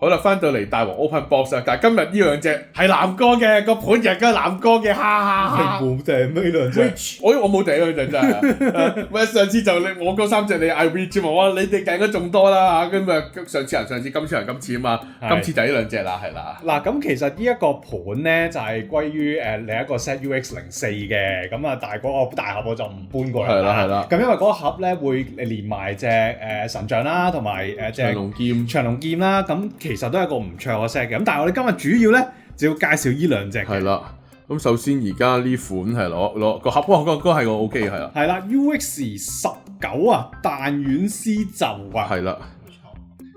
好啦，翻到嚟大王 Open Box 啊，但係今日呢兩隻係南哥嘅個盤，日嘅南哥嘅，哈哈哈！冇訂咩兩隻？我冇訂兩隻真係，喂上次就我嗰三隻你嗌 reach 嘛，我話你哋訂咗仲多啦嚇，咁啊上次今次啊嘛，今次就呢兩隻啦，係啦。嗱，咁其實呢一個盤咧就係歸於另一個 ZUX04嘅，咁啊但係嗰個大盒我就唔搬過嚟啦。係啦。咁因為嗰個盒咧會連埋隻神像啦，同埋隻長龍劍啦，咁其實都係一個唔錯嘅 set 嘅。咁但係我哋今日主要咧就要介紹呢兩隻。係啦。咁首先而家呢款係攞個盒，嗰個係個 OK 係啦。係啦 ，UX19啊，彈丸絲袖啊。係啦。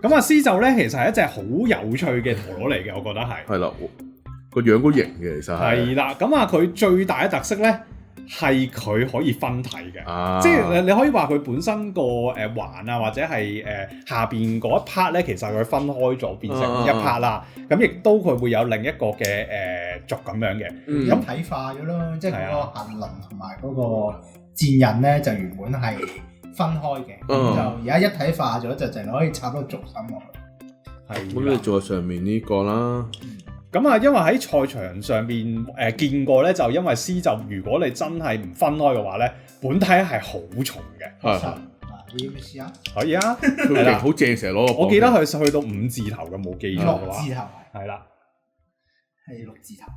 咁啊，絲袖咧其實係一隻好有趣嘅陀螺嚟嘅，我覺得係。係啦，個樣都型嘅其實係。係啦，咁啊佢最大嘅特色咧係佢可以分體嘅，即係你可以話佢本身個環啊或者係下邊嗰一 part 咧，其實佢分開咗變成一 part 啦。咁亦都佢會有另一個嘅軸咁樣嘅，一體化咗咯，即係嗰個行輪同埋嗰個箭刃咧就原本係分開嘅，就而家一體化咗，就淨係可以插到軸心落去。係咁，你做上面呢個啦。咁啊，因為喺賽場上邊見過咧，就因為絲袖如果你真係唔分開嘅話咧，本體係好重嘅。係。你要唔要試下？可以啊，係啦，好正，成日攞個。我記得佢去到5字頭嘅，冇記錯嘅話。6字頭係啦，係6字頭。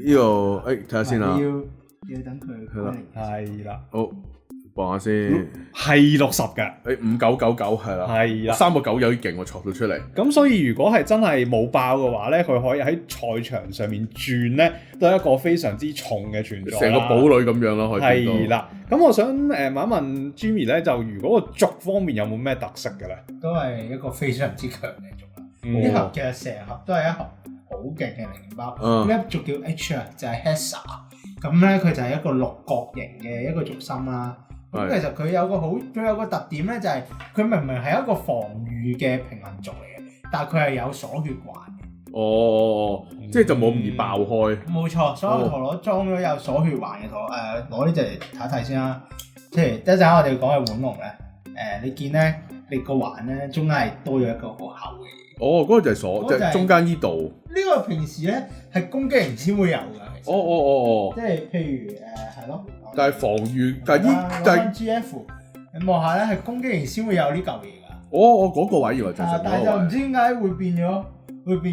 呢個睇下先啦。要等佢。係啦。係啦。好。望下先，係60嘅，5999係啦，係啦，3個9有啲勁喎，戳到出嚟。咁所以如果係真係冇爆嘅話咧，佢可以喺賽場上面轉咧，都係一個非常之重嘅存在，成個堡壘咁樣咯，可以見到。係啦，咁我想問一問 Jimmy 咧，就如果個軸方面有冇咩特色嘅咧？都係一個非常之強嘅軸啦。呢盒其實成盒都係一盒好勁嘅零件包。呢一軸叫 H 啊，就係 Hexa。咁咧佢就係一個六角形嘅一個軸心啦。咁其實佢有個特點咧，就係佢明明係一個防禦嘅平衡軸嚟嘅，但係佢係有鎖血環嘅。哦，即係就冇咁易爆開。冇錯，所有陀螺裝咗有鎖血環嘅陀螺。攞呢隻嚟睇一睇先啦。即係一陣我哋講嘅腕龍咧，你見咧，你個環咧中間係多咗一個好厚嘅嘢。哦，嗰個就係鎖，即係中間呢度。呢個平時咧係攻擊型先會有㗎。哦。即係譬如係咯。但係防禦，但係 GF， 你望下咧係攻擊型先會有呢嚿嘢㗎。我嗰個位以為就係。但係就唔知點解會變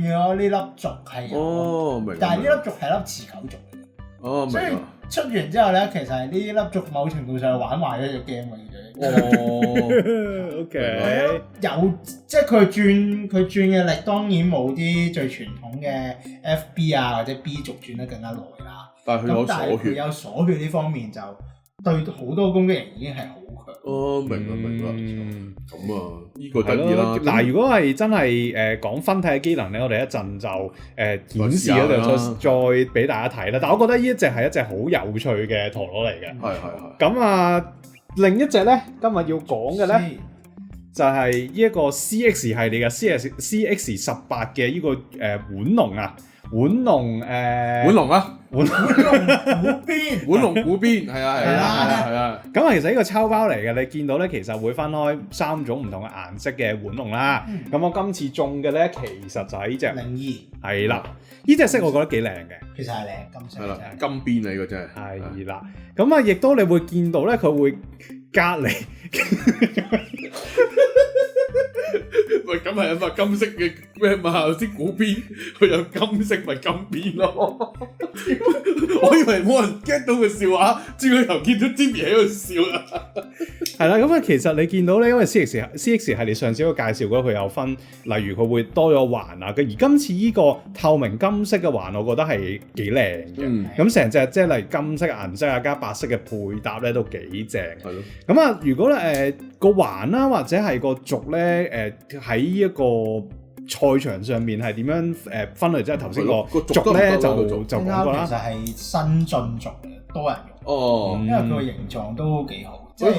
咗呢粒軸係有。哦，明。但係呢粒軸係粒持久軸嚟嘅。哦，明。所以出完之後咧，其實係呢粒軸某程度上玩壞咗隻 game 嘅。哦，OK。有即係佢轉嘅力當然冇啲最傳統嘅 FB 啊或者 B 軸轉得更加耐啦。但係佢有鎖血呢方面就對好多攻擊型已經係好強。哦，明啦。咁啊，呢個得意啦。嗱，如果係真係講分體嘅機能咧，我哋一陣就顯示嗰度再俾大家睇啦。但係我覺得呢一隻係一隻好有趣嘅陀螺嚟嘅。係。咁啊，另一隻咧，今日要講嘅咧，就係呢一個 CX 系列嘅 CX18嘅呢個腕龍啊。腕龍啊，腕龍古邊，係啊。咁啊，其實呢個抽包嚟嘅，你見到咧，其實會分開3種唔同嘅顏色嘅腕龍啦。咁我今次中嘅咧，其實就係呢隻02，係啦，呢隻色我覺得幾靚嘅。其實係靚金色，係啦，金邊嚟嘅真係。係啦，咁啊，亦都你會見到咧，佢會隔離。喂，咁係咪金色嘅咩嘛？頭先古邊佢有金色咪金邊咯？我以為冇人 get 到個笑話，轉個頭見到 Jimmy 喺度笑啦。係啦，咁啊，其實你見到咧，因為 CX 系列上次嗰個介紹過，佢有分，例如佢會多咗環啊。而今次呢個透明金色嘅環，我覺得係幾靚嘅。咁成隻即係例如金色顏色啊，加白色嘅配搭咧，都幾正。係咯。咁啊，如果咧個環啦，或者係個軸咧，喺一個賽場上面係點樣分類？即係頭先個軸咧就講過啦。其實係新進軸嘅，多人用。哦，因為佢個形狀都幾好，即係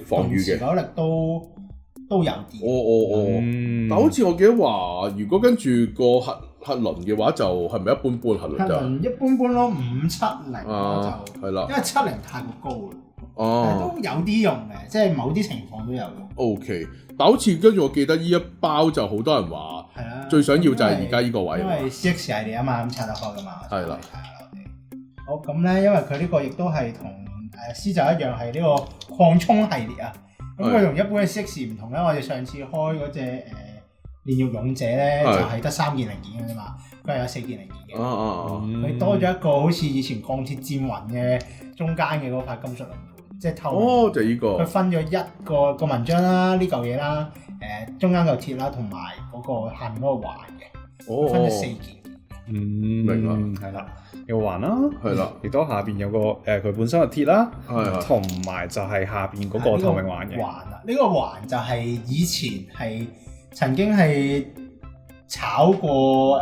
防禦力、持久力都有啲。但好似我記得話，如果跟住個核輪嘅話，就係咪一般核輪就？核輪一般咯，570就係啦，因為70太過高啦。哦，都有啲用嘅，即係某啲情況都有用。 OK，但好似跟住我記得呢一包就好多人話係啦，最想要就係而家呢個位因為 CX 系列啊嘛，咁拆得開噶嘛。係啦。睇下啦，我哋好咁咧，因為佢呢個亦都係同C 就一樣係呢個擴充系列啊。咁佢同一般嘅 CX 唔同咧，我哋上次開嗰隻煉獄勇者咧，就係得3件零件嘅啫嘛，佢係有4件零件嘅。佢多咗一個好似以前鋼鐵戰魂嘅中間嘅嗰塊金屬輪盤，即係透明。哦，就係呢個。佢分咗一個紋章啦，呢嚿嘢啦，中間嚿鐵啦，同埋嗰個下面嗰個環嘅，分咗4件。明啦，係啦，有個環啦，係啦，亦都下邊有個佢本身嘅鐵啦，係同埋就係下邊嗰個透明環嘅。環啊，呢個環就係以前係曾經係炒過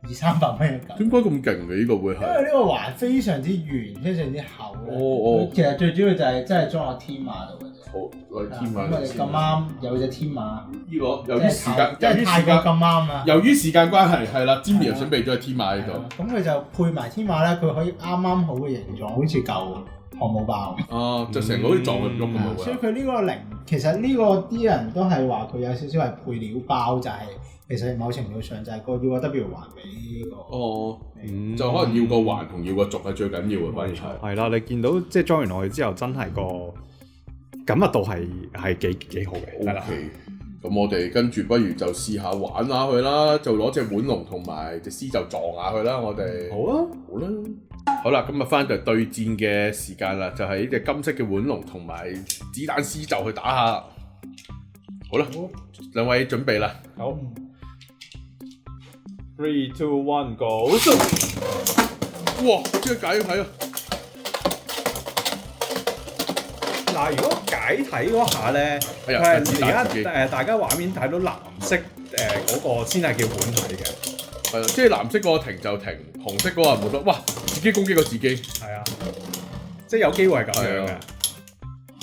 200-300蚊一嚿。點解咁勁嘅呢個會係？因為呢個環非常之圓，非常之厚咧。哦，其實最主要就係真係裝落天馬度嘅啫。好，嚟天馬。咁我哋咁啱有隻天馬。呢個由於時間，即係太過咁啱啦。由於時間關係，係啦，Jimmy 又準備咗個天馬喺度。咁佢就配埋天馬咧，佢可以啱啱好嘅形狀，好似嚿漢堡包。哦，就成個好似撞佢喐咁啊！所以佢呢個零，其實呢個啲人都係話佢有少少係配料包，就係其實某程度上就係個要個 W 環俾呢個。哦，就可能要個環同要個軸係最緊要嘅，反而係。係啦，你見到即係裝完落去之後，真係個感密度係幾好嘅。係啦。咁我哋跟住不如就試下玩下佢啦，就攞隻腕龍同埋隻獅就撞下佢啦，我哋。好啊，好啦。好啦，今日翻就對戰嘅時間啦，就係呢隻金色嘅腕龍同埋子彈獅就去打下。好啦，兩位準備啦。好。3、2、1 go！ 哇！即係解體啊！嗱，如果解體嗰下咧，佢係而家大家畫面睇到藍色嗰個先係叫本體嘅，係啦，即係藍色嗰個停就停，紅色嗰個冇得，哇！自己攻擊過自己，係啊，即係有機會係咁樣嘅，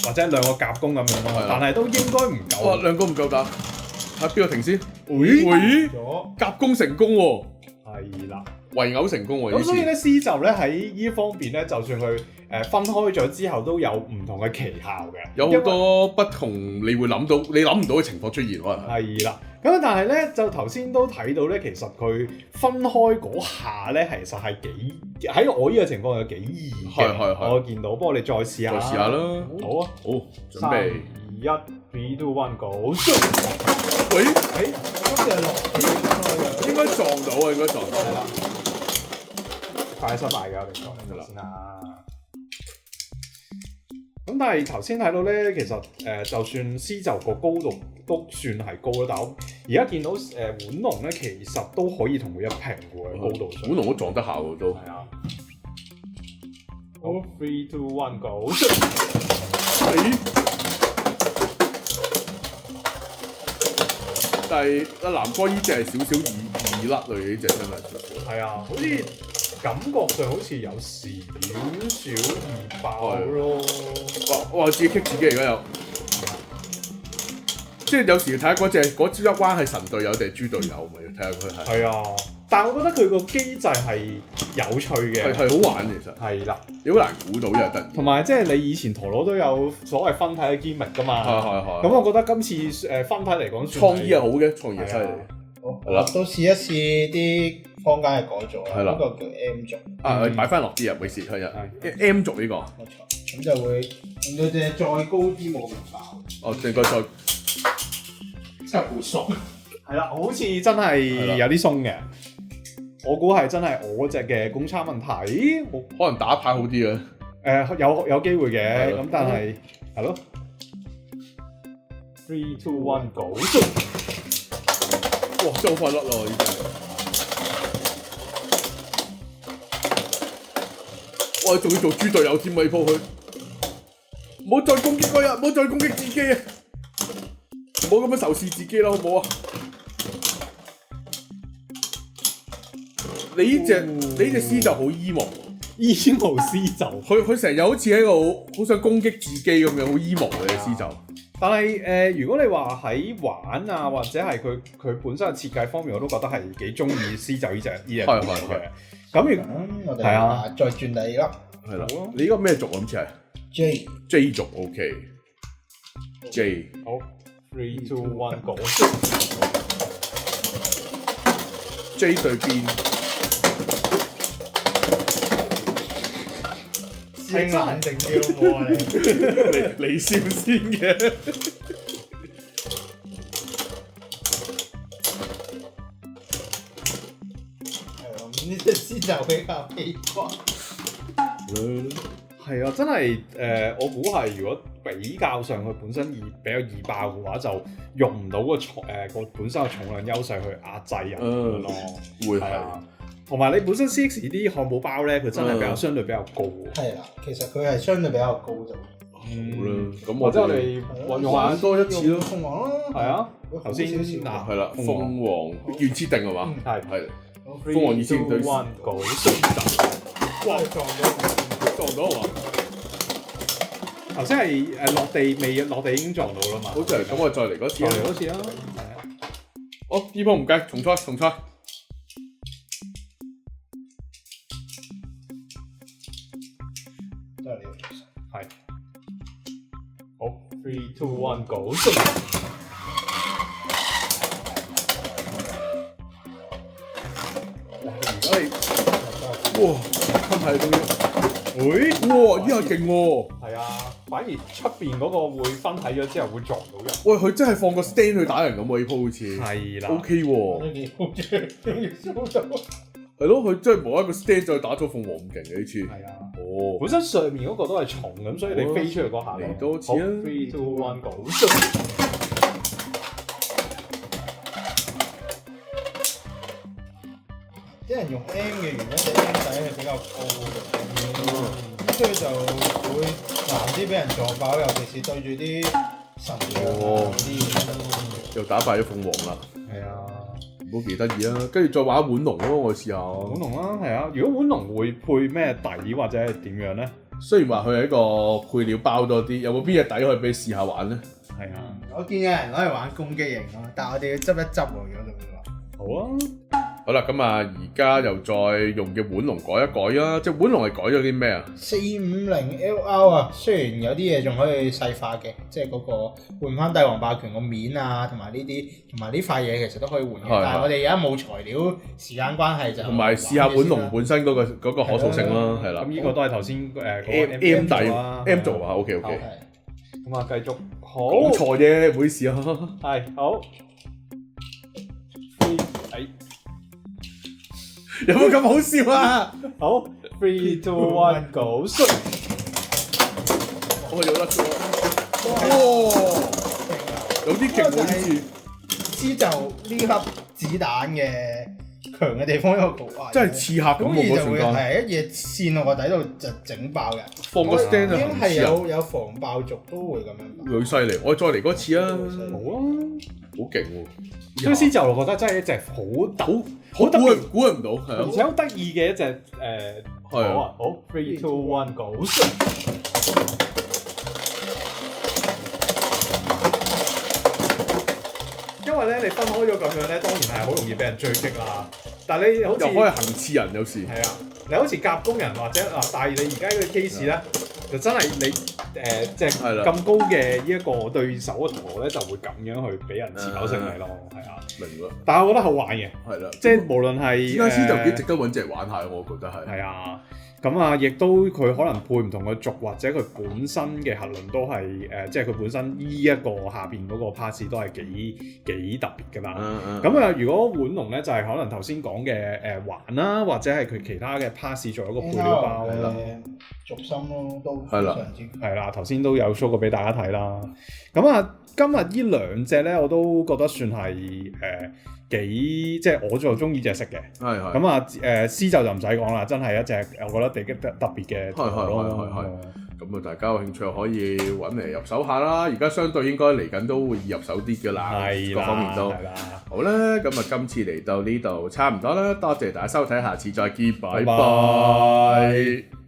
或者兩個夾攻咁樣咯，但係都應該唔夠。哇，兩個唔夠打，睇邊個停先？喂，夾攻成功喎！係啦，圍毆成功喎！咁所以咧，C 就咧喺呢方面咧，就算佢分開咗之後，都有唔同嘅奇效嘅，有好多不同你會諗到、你諗唔到嘅情況出現可能係啦。咁但係咧，就頭先都睇到咧，其實佢分開嗰下咧，其實係幾喺我呢個情況係幾易嘅。係。我見到，不過我哋再試下。再試下啦。好啊，好，準備。3、2、1 3、2、1 go！ 喂，今次係落應該撞到啊，應該撞到。係啦。快失敗㗎，我哋講緊先啦。咁但係頭先睇到咧，其實就算 C 就個高度都算係高啦，但係我而家見到腕龍咧，其實都可以同佢一平嘅高度上。腕龍都撞得下喎都。係啊。好，3、2、1 go！ 但係阿南哥呢隻係少少易甩類嘅呢隻真係。係啊，好似感覺上好似有少少易爆咯。哇！自己棘自己而家有，即係有時睇下嗰支一彎係神隊友定係豬隊友咪？睇下佢係。係啊，但係我覺得佢個機制係有趣嘅，係好玩其實。係啦，你好難估到又得。同埋即係你以前陀螺都有所謂分體嘅 gimmick 㗎嘛。係。咁我覺得今次分體嚟講，創意係好嘅，創意係犀利。好啦，都試一試啲坊間嘅改造啦。呢個叫 M 族。擺翻落啲入去試佢啊。M 族呢個。冇錯。咁就會令到隻再高啲冇咁爆。哦，應該再真係好鬆。係啦，好似真係有啲鬆嘅。我估係真係我隻嘅公差問題，可能打牌好啲啊。有機會嘅，咁但係係咯。3、2、1 go！ 哇！真係好快甩咯，呢隻。哇！仲要做豬隊友添啊！呢鋪佢，唔好再攻擊嗰人，唔好再攻擊自己啊！唔好咁樣仇視自己啦，好唔好啊？你呢隻獅就好 emo，emo 獅就佢成日好似喺度好想攻擊自己咁樣，好 emo 嘅獅就。但係如果你話喺玩啊，或者係佢本身嘅設計方面，我都覺得係幾中意獅就呢隻嘅。咁我哋再轉第二粒。係啦。你呢個咩族啊？好似係 J 族 OK。J 好 ，3、2、1 go。J 對邊？先冷靜啲好唔好啊你？你笑先嘅。呢隻先就比較奇怪。係啊，真係我估係如果比較上佢本身比較易爆嘅話，就用唔到個本身嘅重量優勢去壓制人咁樣咯。會係。同埋你本身 CX 啲漢堡包咧，佢真係相對比較高。係啦，其實佢係相對比較高就。好啦，咁或者我哋運用玩多一次咯。鳳凰咯。係啊，頭先嗱係啦，鳳凰預設定係嘛？係。鳳凰2對1 go。哇！撞到啊嘛！頭先係落地未落地已經撞到啦嘛。好似係咁，我再嚟嗰次嚟嗰次啦。哦，呢波唔計，重賽。係。好，3、2、1 go。哇！真係都要。哇！呢下勁喎。係啊，反而出邊嗰個會分體咗之後會撞到人。喂，佢真係放個 stand 去打人咁喎，呢鋪好似。係啦。OK 喎。係咯，佢真係冇一個 stand 再打咗鳳凰咁勁嘅呢次。係啊。哦。本身上面嗰個都係重咁，所以你飛出去嗰下嚟多次啊。3、2、1 go。啲人用 M 嘅原因就 M 底係比較高嘅，所以就會難啲俾人撞爆，尤其是對住啲神嘅啲。又打敗咗鳳凰啦。係啊，唔好幾得意啊！跟住再玩碗龍咯，我試下。碗龍啦，係啊。如果碗龍會配咩底或者係點樣咧？雖然話佢係一個配料包多啲，有冇邊隻底可以俾你試下玩咧？係啊，我見有人攞嚟玩攻擊型咯，但係我哋要執一執喎，如果咁樣話。好啊。好啦，咁啊，而家又再用嘅碗龍改一改啦。即係碗龍係改咗啲咩啊？450 LR 啊，雖然有啲嘢仲可以細化嘅，即係嗰個換翻帝王霸權個面啊，同埋呢啲，同埋呢塊嘢其實都可以換嘅。但係我哋而家冇材料，時間關係就同埋試下碗龍本身嗰個可塑性啦，係啦。咁呢個都係頭先M 底 M 做啊，OK。咁啊，繼續好。講錯啫，唔好意思啊。係好。有冇咁好笑啊？好，3、2、1 go！ 我有得做。哇！有啲勁喎呢次。知就呢粒子彈嘅強嘅地方一個局啊！真係刺客咁喎，就會係一嘢線落個底度就整爆嘅。放個 stand 已經係有防爆族都會咁樣。好犀利！我再嚟嗰次啊！好啊，好勁喎！所以先就覺得真係一隻好特別，估唔到，係啊！而且好得意嘅一隻好啊！好，3、2、1 go！ 因為咧，你分開咗咁樣咧，當然係好容易俾人追擊啦。但係你好似又可以行刺人，有時係啊！你好似夾攻人或者但係你而家呢個 case 咧，就真係你即係咁高嘅呢一個對手嘅同學咧，就會咁樣去俾人持久勝利咯，係啊，明啦。但係我覺得好玩嘅，係啦，即係無論係而家先就幾值得揾隻玩下，我覺得係。係啊，咁啊，亦都佢可能配唔同嘅族或者佢本身嘅核輪都係即係佢本身呢一個下邊嗰個 pass 都係幾特別㗎嘛。咁啊，如果碗龍咧就係可能頭先講嘅環啦，或者係佢其他嘅 pass 做一個配料包啦。軸心咯，都係啦，係啦，頭先都有 show 過俾大家睇啦。咁啊，今日呢兩隻咧，我都覺得算係即係我就中意隻色嘅。係。咁啊獅就唔使講啦，真係一隻我覺得幾特別嘅。係。咁啊，大家有興趣可以揾嚟入手下啦。而家相對應該嚟緊都會易入手啲㗎啦，各方面都。係啦。好啦，咁啊，今次嚟到呢度差唔多啦，多謝大家收睇，下次再見，拜拜。